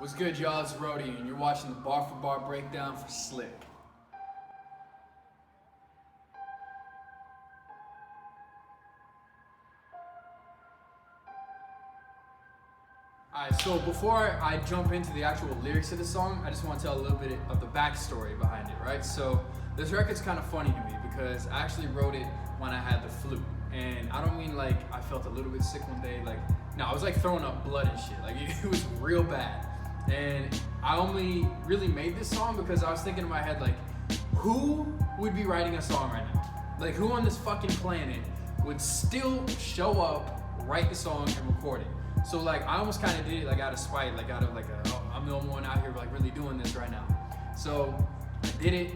What's good, y'all? It's Rotey, and you're watching the bar for bar breakdown for Slick. Alright, so before I jump into the actual lyrics of the song, I just want to tell a little bit of the backstory behind it, right? So this record's kind of funny to me because I actually wrote it when I had the flu. And I don't mean like I felt a little bit sick one day, like, no, I was like throwing up blood and shit. Like it was real bad. And I only really made this song because I was thinking in my head, like, who would be writing a song right now? Like, who on this fucking planet would still show up, write the song, and record it? So, like, I almost kind of did it, like, out of spite, like, out of, like, I'm the only one out here, like, really doing this right now. So, I did it.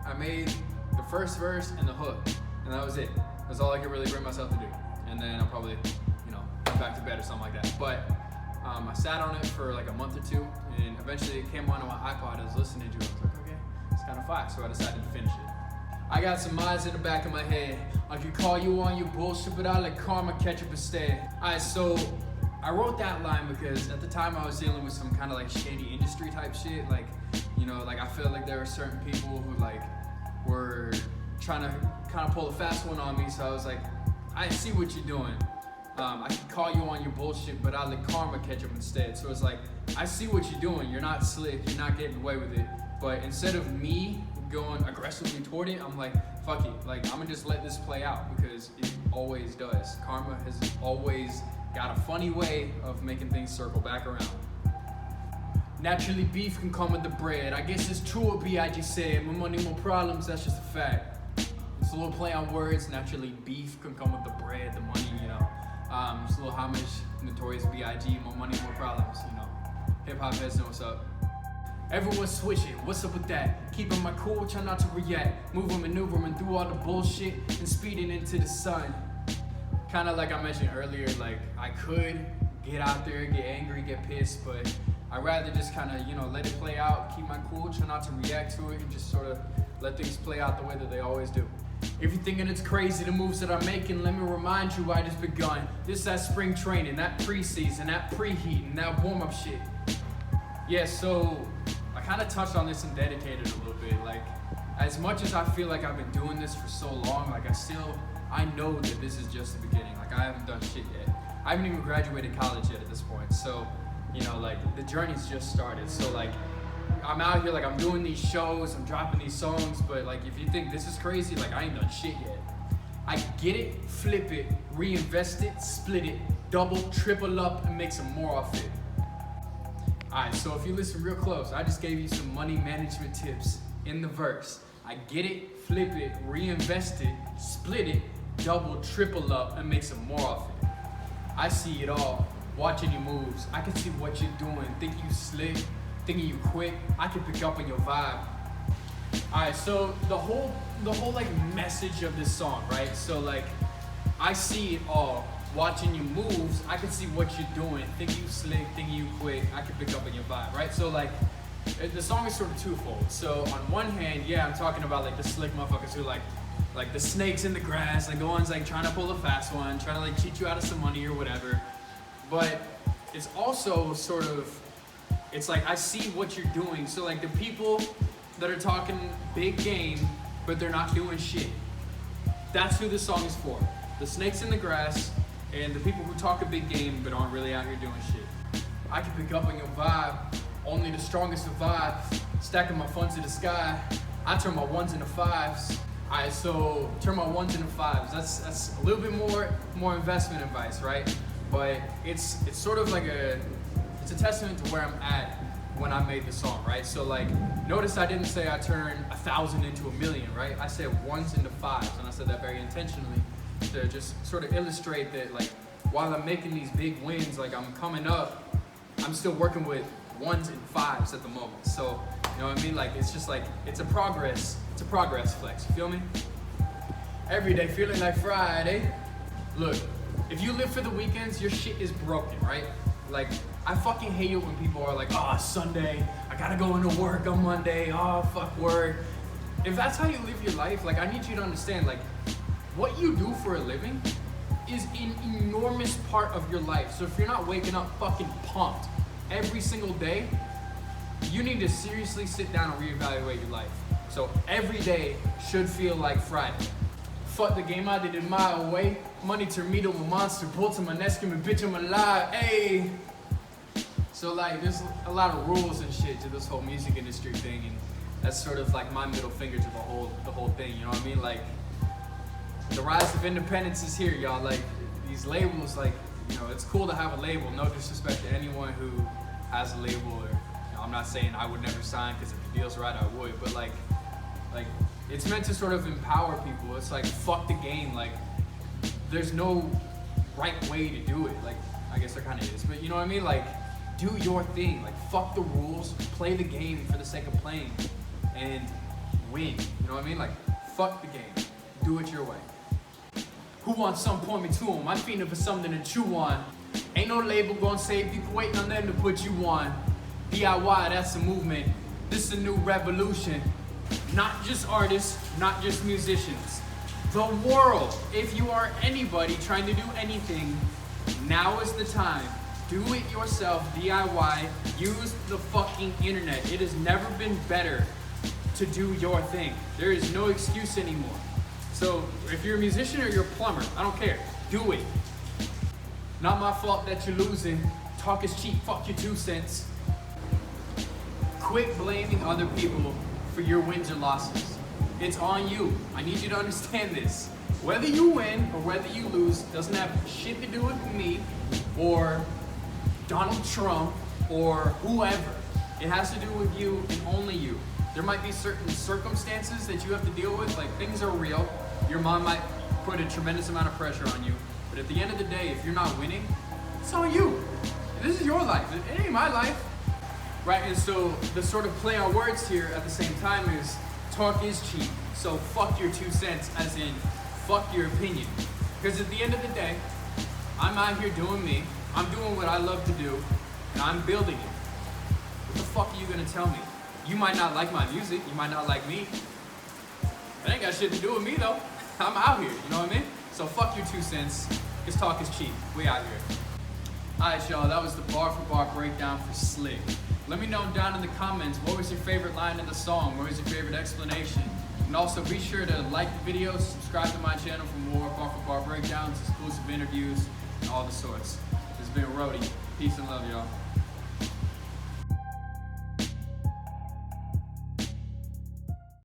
I made the first verse and the hook, and that was it. That's all I could really bring myself to do. And then I'll probably, go back to bed or something like that. But I sat on it for like a month or two, and eventually it came onto my iPod. I was listening to it. I was like, okay, it's kind of fire. So I decided to finish it. I got some eyes in the back of my head. I could call you on your bullshit, but I let karma catch up instead. Alright, so I wrote that line because at the time I was dealing with some kind of like shady industry type shit. Like, like I feel like there were certain people who like were trying to kind of pull a fast one on me. So I was like, I see what you're doing. I could call you on your bullshit, but I'll let karma catch up instead. So it's like, I see what you're doing. You're not slick. You're not getting away with it. But instead of me going aggressively toward it, I'm like, fuck it. Like, I'm gonna just let this play out because it always does. Karma has always got a funny way of making things circle back around. Naturally, beef can come with the bread. I guess it's true what B.I.G. said. More money, more problems, that's just a fact. It's a little play on words. Naturally, beef can come with the bread, the money, just a little homage, Notorious B.I.G., more money, more problems, Hip-hop heads know what's up. Everyone's switching, what's up with that? Keeping my cool, try not to react. Moving, maneuvering through all the bullshit and speeding into the sun. Kind of like I mentioned earlier, like I could get out there, get angry, get pissed, but I'd rather just kind of, let it play out, keep my cool, try not to react to it, and just sort of let things play out the way that they always do. If you're thinking it's crazy, the moves that I'm making, let me remind you I just begun. This that spring training, that preseason, that preheating, that warm-up shit. Yeah, so I kind of touched on this and dedicated a little bit. Like, as much as I feel like I've been doing this for so long, like I know that this is just the beginning. Like, I haven't done shit yet. I haven't even graduated college yet at this point. So, like, the journey's just started. So, like, I'm out here, like, I'm doing these shows, I'm dropping these songs, but, like, if you think this is crazy, like, I ain't done shit yet. I get it, flip it, reinvest it, split it, double, triple up, and make some more off it. Alright, so if you listen real close, I just gave you some money management tips in the verse. I get it, flip it, reinvest it, split it, double, triple up, and make some more off it. I see it all, watching your moves. I can see what you're doing, think you slick, thinking you quick, I can pick up on your vibe. Alright, so the whole like message of this song, right? So like, I see it all, watching your moves, I can see what you're doing, think you slick, think you quick, I can pick up on your vibe, right? So like, the song is sort of twofold. So on one hand, yeah, I'm talking about like the slick motherfuckers who like the snakes in the grass, like the ones like trying to pull a fast one, trying to like cheat you out of some money or whatever. But it's also sort of, it's like I see what you're doing. So like the people that are talking big game, but they're not doing shit. That's who this song is for. The snakes in the grass and the people who talk a big game, but aren't really out here doing shit. I can pick up on your vibe. Only the strongest survive. Stacking my funds to the sky. I turn my ones into fives. Alright, so turn my ones into fives. That's a little bit more investment advice, right? But it's sort of like it's a testament to where I'm at when I made the song, right? So like, notice I didn't say I turned 1,000 into 1,000,000, right? I said ones into fives, and I said that very intentionally to just sort of illustrate that like, while I'm making these big wins, like I'm coming up, I'm still working with ones and fives at the moment. So, you know what I mean? Like, it's just like, it's a progress flex, you feel me? Every day feeling like Friday. Look, if you live for the weekends, your shit is broken, right? Like, I fucking hate it when people are like, oh, Sunday, I gotta go into work on Monday, oh, fuck work. If that's how you live your life, like, I need you to understand, like, what you do for a living is an enormous part of your life. So if you're not waking up fucking pumped, every single day, you need to seriously sit down and reevaluate your life. So every day should feel like Friday. Fuck the game, I did it my way. Money turned me to a monster, pulled to my neck, screaming, bitch, I'm alive, ayy. So like, there's a lot of rules and shit to this whole music industry thing, and that's sort of like my middle finger to the whole thing, you know what I mean? Like, the rise of independence is here, y'all. Like, these labels, like, you know, it's cool to have a label. No disrespect to anyone who has a label, or, you know, I'm not saying I would never sign, because if it feels right, I would, but like, it's meant to sort of empower people. It's like, fuck the game. Like, there's no right way to do it. Like, I guess there kind of is, but you know what I mean? Like, do your thing. Like, fuck the rules. Play the game for the sake of playing and win. You know what I mean? Like, fuck the game. Do it your way. Who wants some? Point me to them. I'm feeding for something to chew on. Ain't no label gonna save people, waiting on them to put you on. DIY, that's a movement. This is a new revolution. Not just artists, not just musicians. The world. If you are anybody trying to do anything, now is the time. Do it yourself, DIY. Use the fucking internet. It has never been better to do your thing. There is no excuse anymore. So if you're a musician or you're a plumber, I don't care. Do it. Not my fault that you're losing. Talk is cheap. Fuck your 2 cents. Quit blaming other people for your wins or losses. It's on you. I need you to understand this. Whether you win or whether you lose doesn't have shit to do with me or Donald Trump or whoever. It has to do with you and only you. There might be certain circumstances that you have to deal with, like things are real. Your mom might put a tremendous amount of pressure on you. But at the end of the day, if you're not winning, it's on you. This is your life. It ain't my life. Right, and so the sort of play on words here at the same time is talk is cheap. So fuck your 2 cents, as in fuck your opinion. Because at the end of the day, I'm out here doing me. I'm doing what I love to do, and I'm building it. What the fuck are you gonna tell me? You might not like my music, you might not like me. That ain't got shit to do with me though. I'm out here, you know what I mean? So fuck your 2 cents, because talk is cheap. We out here. Alright y'all, that was the bar for bar breakdown for Slick. Let me know down in the comments, what was your favorite line of the song? What was your favorite explanation? And also be sure to like the video, subscribe to my channel for more bar for bar breakdowns, exclusive interviews, and all the sorts. This has been Rotey. Peace and love, y'all.